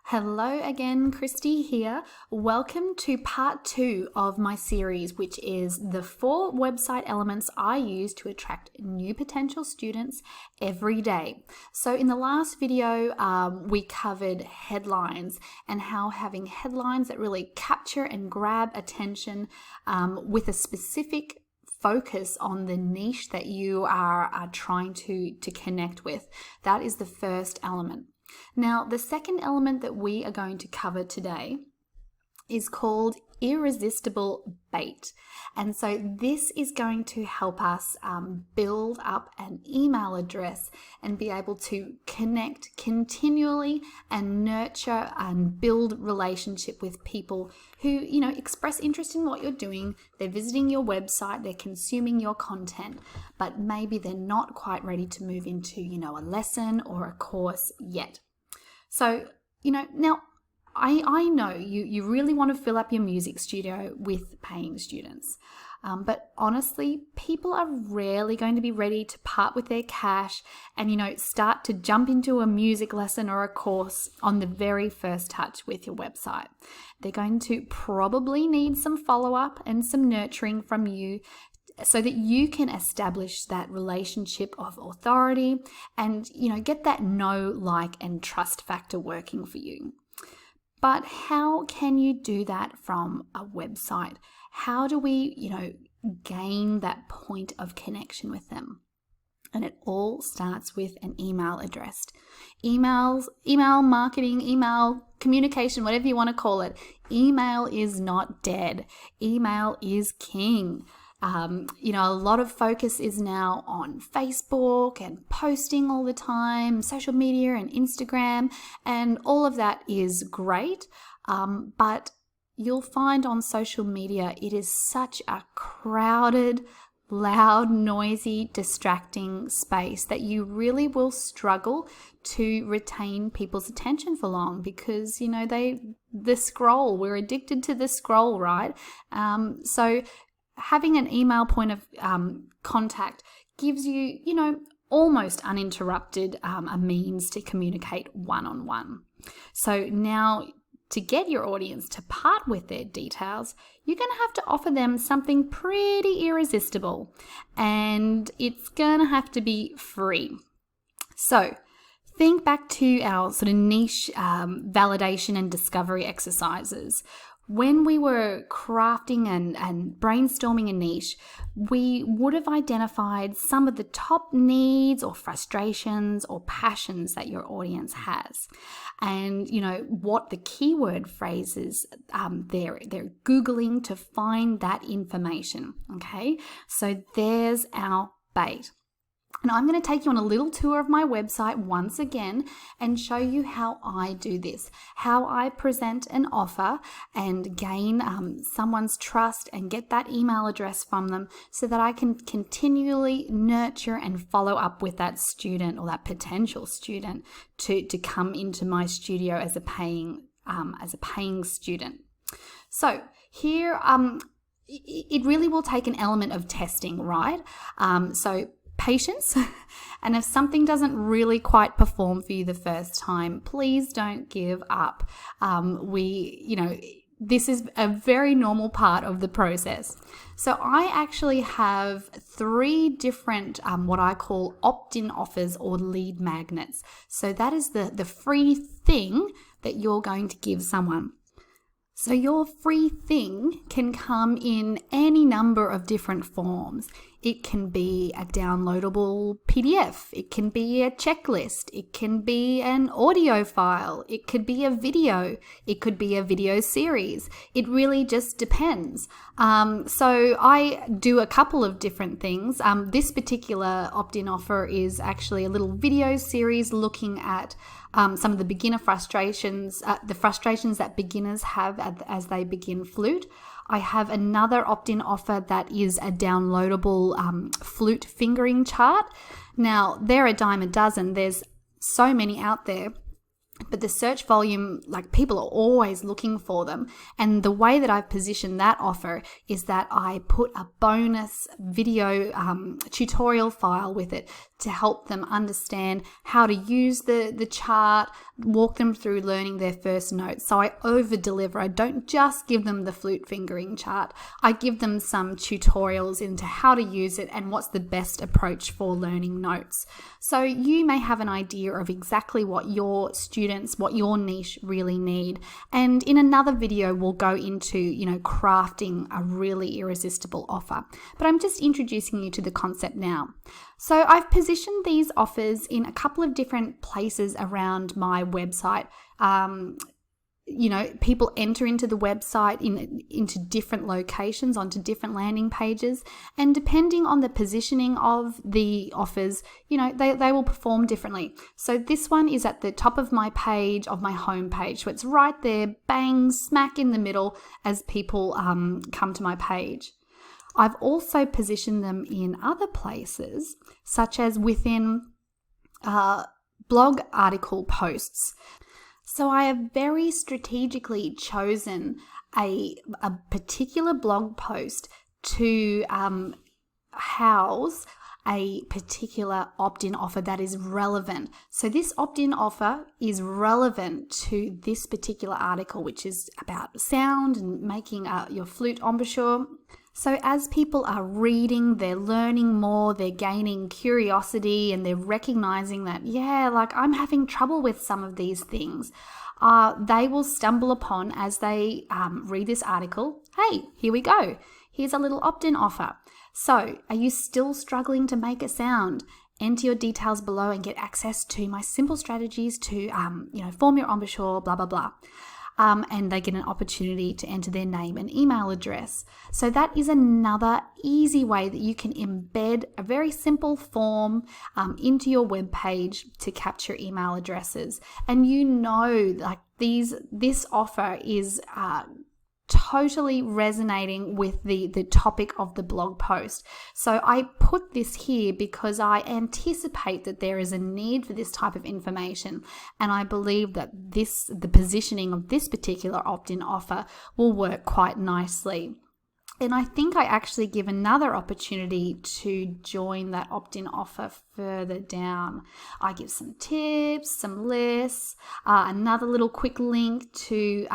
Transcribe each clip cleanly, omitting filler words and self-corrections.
Hello again, Christy here. Welcome to part 2 of my series, which is the 4 website elements I use to attract new potential students every day. So in the last video, we covered headlines and how having headlines that really capture and grab attention with a specific focus on the niche that you are trying to connect with. That is the first element. Now, the second element that we are going to cover today is called irresistible bait. And so this is going to help us build up an email address and be able to connect continually and nurture and build relationship with people who, express interest in what you're doing. They're visiting your website, they're consuming your content, but maybe they're not quite ready to move into, a lesson or a course yet. So, now I know you really want to fill up your music studio with paying students. But honestly, people are rarely going to be ready to part with their cash and, start to jump into a music lesson or a course on the very first touch with your website. They're going to probably need some follow-up and some nurturing from you so that you can establish that relationship of authority and, get that know, like, and trust factor working for you. But how can you do that from a website? How do we, gain that point of connection with them? And it all starts with an email address. Email marketing, email communication, whatever you want to call it. Email is not dead. Email is king. A lot of focus is now on Facebook and posting all the time, social media and Instagram, and all of that is great. But you'll find on social media, it is such a crowded, loud, noisy, distracting space that you really will struggle to retain people's attention for long because, the scroll, we're addicted to the scroll, right? So having an email point of contact gives you, almost uninterrupted a means to communicate one-on-one. So now to get your audience to part with their details, you're going to have to offer them something pretty irresistible, and it's going to have to be free. So think back to our sort of niche validation and discovery exercises. When we were crafting and brainstorming a niche, we would have identified some of the top needs or frustrations or passions that your audience has. And, what the keyword phrases they're Googling to find that information. Okay, so there's our bait. And I'm going to take you on a little tour of my website once again and show you how I do this, how I present an offer and gain someone's trust and get that email address from them so that I can continually nurture and follow up with that student or that potential student to come into my studio as a paying student. So here, it really will take an element of testing, right? So patience, and if something doesn't really quite perform for you the first time, please don't give up. This is a very normal part of the process. So I actually have 3 different what I call opt-in offers or lead magnets. So that is the free thing that you're going to give someone. So your free thing can come in any number of different forms. It can be a downloadable PDF. It can be a checklist. It can be an audio file. It could be a video. It could be a video series. It really just depends. So I do a couple of different things. This particular opt-in offer is actually a little video series looking at some of the beginner frustrations, the frustrations that beginners have as they begin flute. I have another opt-in offer that is a downloadable flute fingering chart. Now, they're a dime a dozen. There's so many out there. but the search volume, like people are always looking for them. And the way that I've positioned that offer is that I put a bonus video tutorial file with it to help them understand how to use the chart, walk them through learning their first notes. So I over deliver. I don't just give them the flute fingering chart. I give them some tutorials into how to use it and what's the best approach for learning notes. So you may have an idea of exactly what your students, what your niche really need. And in another video, we'll go into, crafting a really irresistible offer. But I'm just introducing you to the concept now. So I've positioned these offers in a couple of different places around my website. People enter into the website into different locations, onto different landing pages, and depending on the positioning of the offers, they will perform differently. So this one is at the top of my page, of my home page. So it's right there, bang, smack in the middle as people come to my page. I've also positioned them in other places, such as within blog article posts. So I have very strategically chosen a particular blog post to house a particular opt-in offer that is relevant. So this opt-in offer is relevant to this particular article, which is about sound and making your flute embouchure. So as people are reading, they're learning more, they're gaining curiosity, and they're recognizing that, I'm having trouble with some of these things. They will stumble upon, as they read this article, hey, here we go. Here's a little opt-in offer. So are you still struggling to make a sound? Enter your details below and get access to my simple strategies to, form your embouchure, blah, blah, blah. And they get an opportunity to enter their name and email address. So that is another easy way that you can embed a very simple form into your web page to capture email addresses. And this offer is totally resonating with the topic of the blog post. So I put this here because I anticipate that there is a need for this type of information, and I believe that the positioning of this particular opt-in offer will work quite nicely. And I think I actually give another opportunity to join that opt-in offer further down. I give some tips, some lists, another little quick link to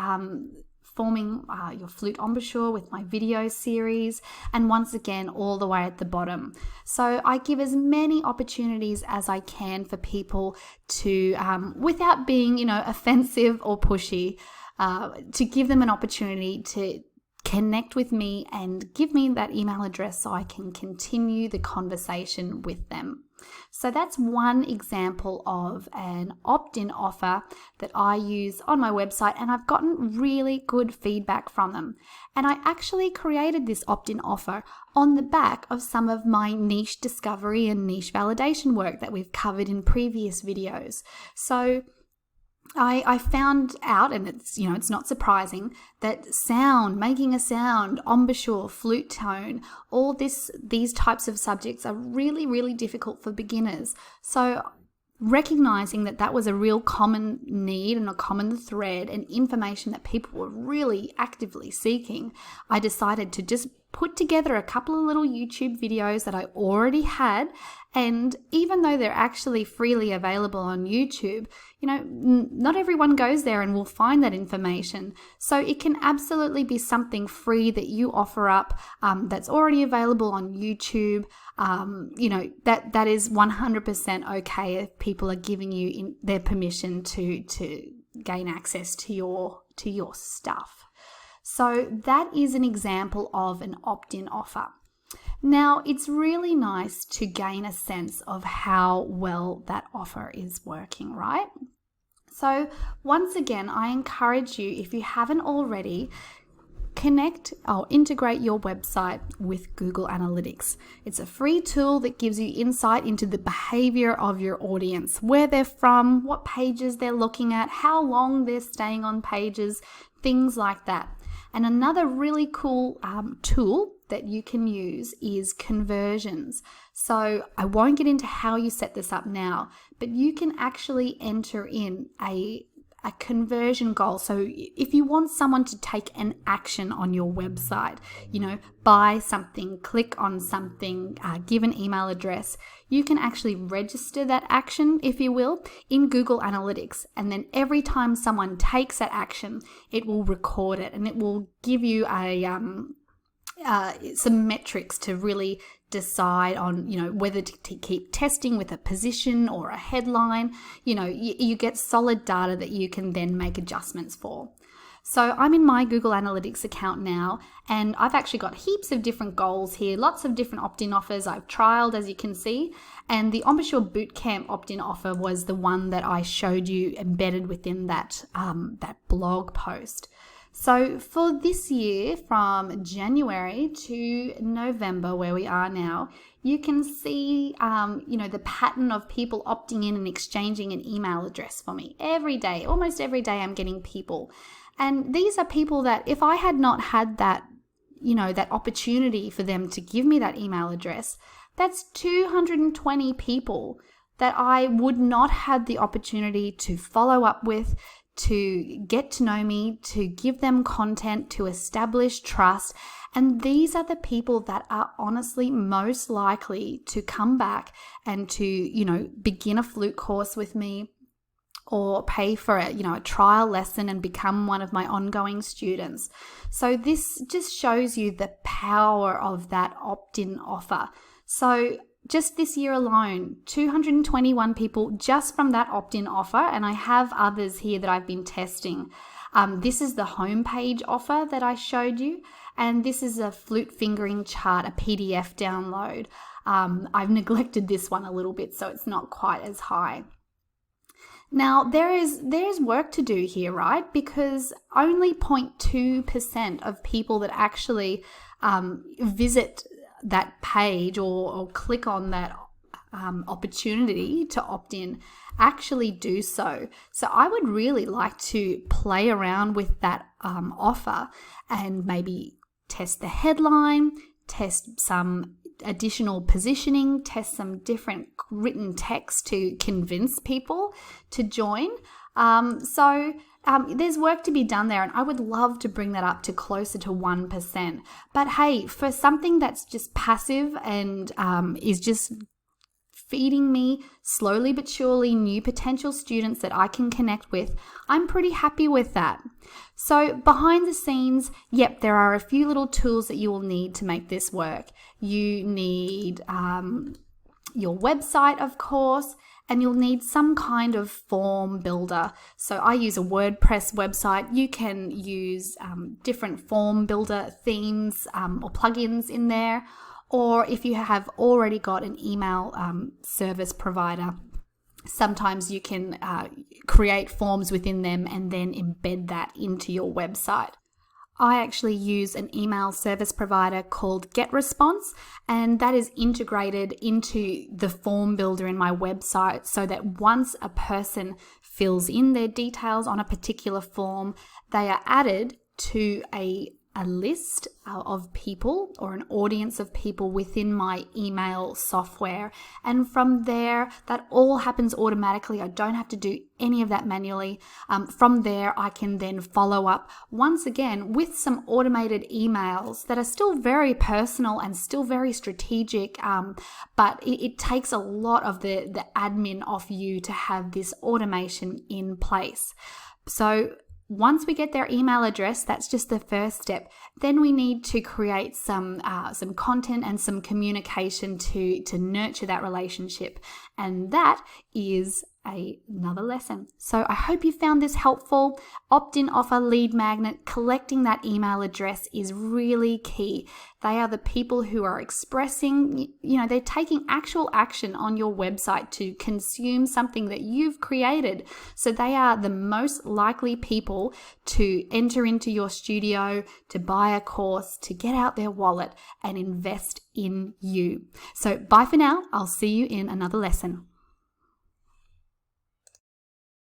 forming your flute embouchure with my video series, and once again all the way at the bottom. So I give as many opportunities as I can for people to, without being offensive or pushy, to give them an opportunity to connect with me and give me that email address so I can continue the conversation with them. So that's one example of an opt-in offer that I use on my website, and I've gotten really good feedback from them. And I actually created this opt-in offer on the back of some of my niche discovery and niche validation work that we've covered in previous videos. So I found out, and it's not surprising, that sound, making a sound, embouchure, flute tone, all these types of subjects are really, really difficult for beginners. So recognizing that was a real common need and a common thread and information that people were really actively seeking, I decided to just put together a couple of little YouTube videos that I already had. And even though they're actually freely available on YouTube, not everyone goes there and will find that information. So it can absolutely be something free that you offer up that's already available on YouTube. That is 100% okay if people are giving you their permission to gain access to your stuff. So that is an example of an opt-in offer. Now, it's really nice to gain a sense of how well that offer is working, right? So once again, I encourage you, if you haven't already, connect or integrate your website with Google Analytics. It's a free tool that gives you insight into the behavior of your audience, where they're from, what pages they're looking at, how long they're staying on pages, things like that. And another really cool tool that you can use is conversions. So I won't get into how you set this up now, but you can actually enter in a a conversion goal. So if you want someone to take an action on your website, buy something, click on something, give an email address, you can actually register that action, if you will, in Google Analytics. And then every time someone takes that action, it will record it and it will give you some metrics to really decide on, whether to keep testing with a position or a headline. You get solid data that you can then make adjustments for. So I'm in my Google Analytics account now, and I've actually got heaps of different goals here, lots of different opt-in offers I've trialed, as you can see. And the Embouchure Bootcamp opt-in offer was the one that I showed you embedded within that blog post. So for this year, from January to November, where we are now, you can see, the pattern of people opting in and exchanging an email address for me every day. Almost every day I'm getting people. And these are people that if I had not had that, that opportunity for them to give me that email address, that's 220 people that I would not have the opportunity to follow up with, to get to know me, to give them content, to establish trust. And these are the people that are honestly most likely to come back and to, begin a flute course with me, or pay for a trial lesson and become one of my ongoing students. So this just shows you the power of that opt-in offer. So just this year alone, 221 people just from that opt-in offer, and I have others here that I've been testing. This is the homepage offer that I showed you, and this is a flute fingering chart, a PDF download. I've neglected this one a little bit, so it's not quite as high. Now, there's work to do here, right? Because only 0.2% of people that actually visit that page or click on that opportunity to opt in actually do so. So I would really like to play around with that offer and maybe test the headline, test some additional positioning, test some different written text to convince people to join. There's work to be done there, and I would love to bring that up to closer to 1%. But hey, for something that's just passive and is just feeding me slowly but surely new potential students that I can connect with, I'm pretty happy with that. So behind the scenes, yep, there are a few little tools that you will need to make this work. You need your website, of course, and you'll need some kind of form builder. So I use a WordPress website. You can use different form builder themes or plugins in there. Or if you have already got an email service provider, sometimes you can create forms within them and then embed that into your website. I actually use an email service provider called GetResponse, and that is integrated into the form builder in my website so that once a person fills in their details on a particular form, they are added to a list of people or an audience of people within my email software. And from there, that all happens automatically. I don't have to do any of that manually. From there, I can then follow up once again with some automated emails that are still very personal and still very strategic. But it takes a lot of the admin off you to have this automation in place. So once we get their email address, that's just the first step. Then we need to create some content and some communication to nurture that relationship. And that is another lesson. So I hope you found this helpful. Opt-in offer, lead magnet, collecting that email address is really key. They are the people who are expressing, they're taking actual action on your website to consume something that you've created. So they are the most likely people to enter into your studio, to buy a course, to get out their wallet and invest in you. So bye for now. I'll see you in another lesson.